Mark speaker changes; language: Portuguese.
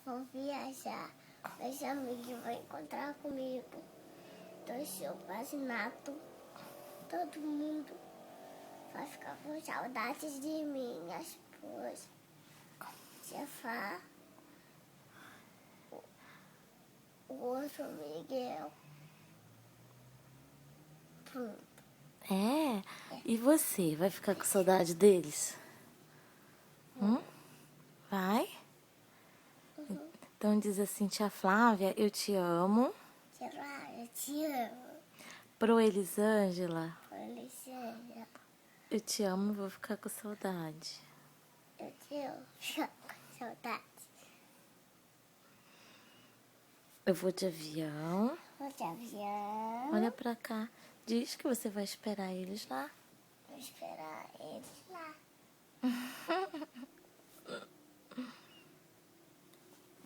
Speaker 1: vou viajar. Meus amigos vão encontrar comigo. Torceu vacinato. Todo mundo vai ficar com saudades de mim. Minha esposa, tia Fá, o outro Miguel. Pronto.
Speaker 2: É? E você, vai ficar com saudade deles? Vai? Então diz assim, tia Flávia, eu te amo.
Speaker 1: Tia Fá, eu te amo.
Speaker 2: Pro Elisângela,
Speaker 1: Licença,
Speaker 2: eu te amo e vou ficar com saudade.
Speaker 1: eu te amo. Fica com saudade.
Speaker 2: Eu vou de avião.
Speaker 1: Vou de avião.
Speaker 2: Olha pra cá. Diz que você vai esperar eles lá.
Speaker 1: Vou esperar eles.